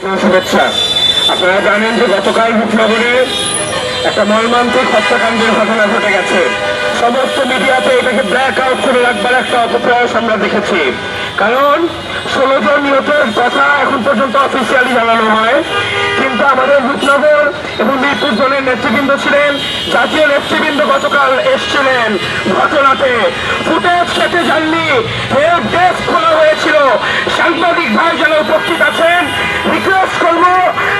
শুভেচ্ছা। আপনারা জানেন যে গতকাল রূপনগরে একটা মর্মান্তিক হত্যাকাণ্ডের ঘটনা ঘটে গেছে। সমস্ত মিডিয়াতে এটাকে ব্ল্যাক আউট করে রাখবার একটা অপপ্রয়াস আমরা দেখেছি। কারণ 16 জন নিহতের কথা এখন পর্যন্ত অফিসিয়ালি জানানো হয়, কিন্তু আমাদের রূপনগর এবং মিরপুর জোনের নেতৃবৃন্দ ছিলেন, জাতীয় নেতৃবৃন্দ গতকাল এসছিলেন ঘটনাতে। ফুটেজ খেতে যাননি, হেল্প ডেস্ক খোলা হয়েছিল। সাংবাদিক ভাই যারা উপস্থিত আছেন, রিকোয়েস্ট করবো,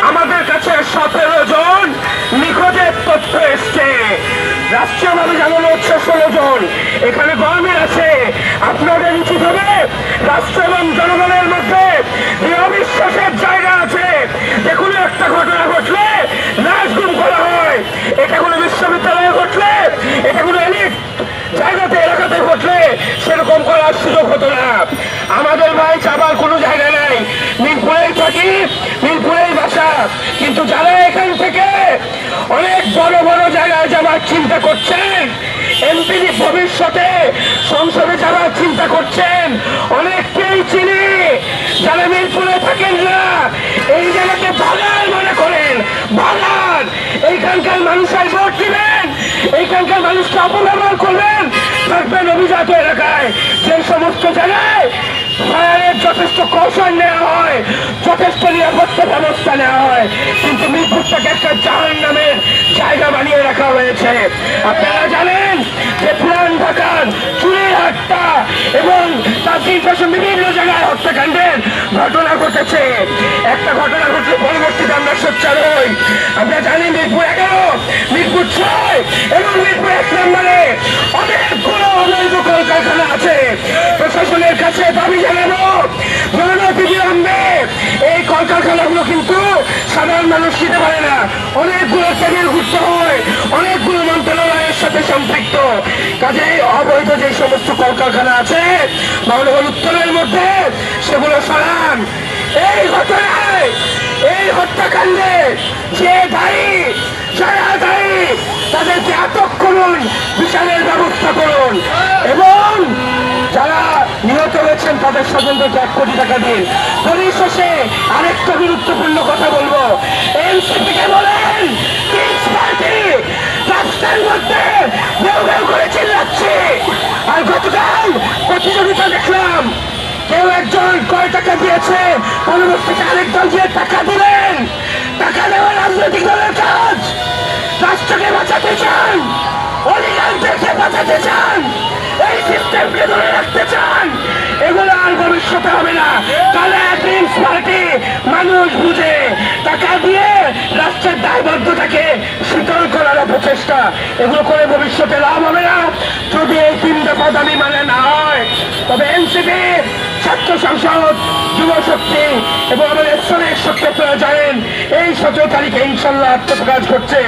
আমাদের কাছে 17 জন নিখোঁজের তথ্য এসছে। রাষ্ট্রীয়ভাবে জানানো হচ্ছে 16 জন। এখানে গরমের আছে। আপনাদের উচিত হবে রাষ্ট্র এবং জনগণের মধ্যে যে অবিশ্বাসের জায়গা আছে। দেখুন, একটা ঘটনা ঘটলে লাশ গুম করা হয়, এটা কোনো বিশ্ববিদ্যালয়ে ঘটলে, এটা কোনো এলিট জায়গাতে এলাকাতে ঘটলে সেরকম করার সুযোগ হতো না। আমাদের ভাই চাবার কোনো জায়গা নাই, মিরপুরেই থাকি, মিরপুরেই বাসা। কিন্তু যারা এখান থেকে অনেক বড় বড় জায়গায় যাবার চিন্তা করছেন, এমপি ভবিষ্যতে সংসদে যাবার চিন্তা করছেন, অনেককেই চিনি যারা মিরপুরে থাকেন না, এই জায়গাকে বাগান মনে করেন। বাগান, এইখানকার মানুষের ভোট দিবেন, এইখানকার মানুষকে অপব্যবহার করবেন, থাকবেন অভিজাত এলাকায়। যে সমস্ত জায়গায় ফায়ারের যথেষ্ট কৌশল নেওয়া হয়, যথেষ্ট নিরাপত্তা ব্যবস্থা নেওয়া হয়, কিন্তু মিরপুরটাকে একটা জাহান নামের জায়গা বানিয়ে রাখা হয়েছে। আপনারা জানেন যে পুরান ঢাকার চুরিহাট্টা এবং তার পাশে বিভিন্ন জায়গায় হত্যাকাণ্ডের ঘটনা ঘটেছে। একটা ঘটনা ঘটলে পরবর্তীতে আমরা সোচ্চার হই। আমরা জানি মিরপুর 11, মিরপুর 6 এবং মিরপুর 1 নম্বরে অনেকগুলো অবৈধ কলকারখানা আছে। প্রশাসনের কাছে দাবি জানাবো, বিলম্বে এই কলকারখানাগুলো কিন্তু সাধারণ মানুষ কিনতে পারে না। অনেকগুলো টেবিল ঘুরতে হয়, অনেকগুলো মন্ত্রণালয়ের সাথে সম্পৃক্ত। কাজে অবৈধ যে সমস্ত কলকারখানা আছে মহানগর উত্তরের মধ্যে, সেগুলো সরান। এই ঘটনায়, এই হত্যাকাণ্ডে যে দায়ী, যারা দায়ী, তাদেরকে আটক করুন, বিচারের ব্যবস্থা করুন এবং যারা নিহত হয়েছেন তাদের স্বজনদেরকে 1 কোটি টাকা দিন। পরিশেষে আরেকটা গুরুত্বপূর্ণ কথা বলবো, এনসিপিকে বলেন কিংস পার্টি রাস্তার মধ্যে বেউ বেউ করে চিল্লাচ্ছে। আর গতকাল প্রতিযোগিতা দেখলাম, কেউ একজন কয় টাকা দিয়েছে, পরবর্তীতে আরেক দল দিয়ে টাকা দিলেন। টাকা দেওয়া রাজনৈতিক দলের কাজ। রাষ্ট্রকে বাঁচাতে চান, অলিগারদেরকে বাঁচাতে চান, এই সিস্টেমকে ধরে রাখতে চান, এগুলো আর ভবিষ্যতে হবে না। কালা কিংস পার্টি মানুষ বুঝে টাকা দিয়ে রাষ্ট্রের দায়বদ্ধতাকে শীতল করার প্রচেষ্টা, এগুলো করে ভবিষ্যতে লাভ হবে না। যদি এই 3 দফা দাবি মানে না হয়, তবে এনসিপি, ছাত্র সংসদ, যুব শক্তি এবং আমাদের শ্রমিক শক্তি, আপনারা জানেন এই 17 তারিখে ইনশাল্লাহ আত্মপ্রকাশ করছে।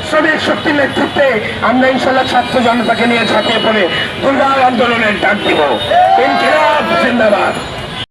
শ্রমিক শক্তির নেতৃত্বে আমরা ইনশাল্লাহ ছাত্র জনতাকে নিয়ে ঝাঁপিয়ে পড়ে দুর্বার আন্দোলনের ডাক দিব। ইনকিলাব জিন্দাবাদ।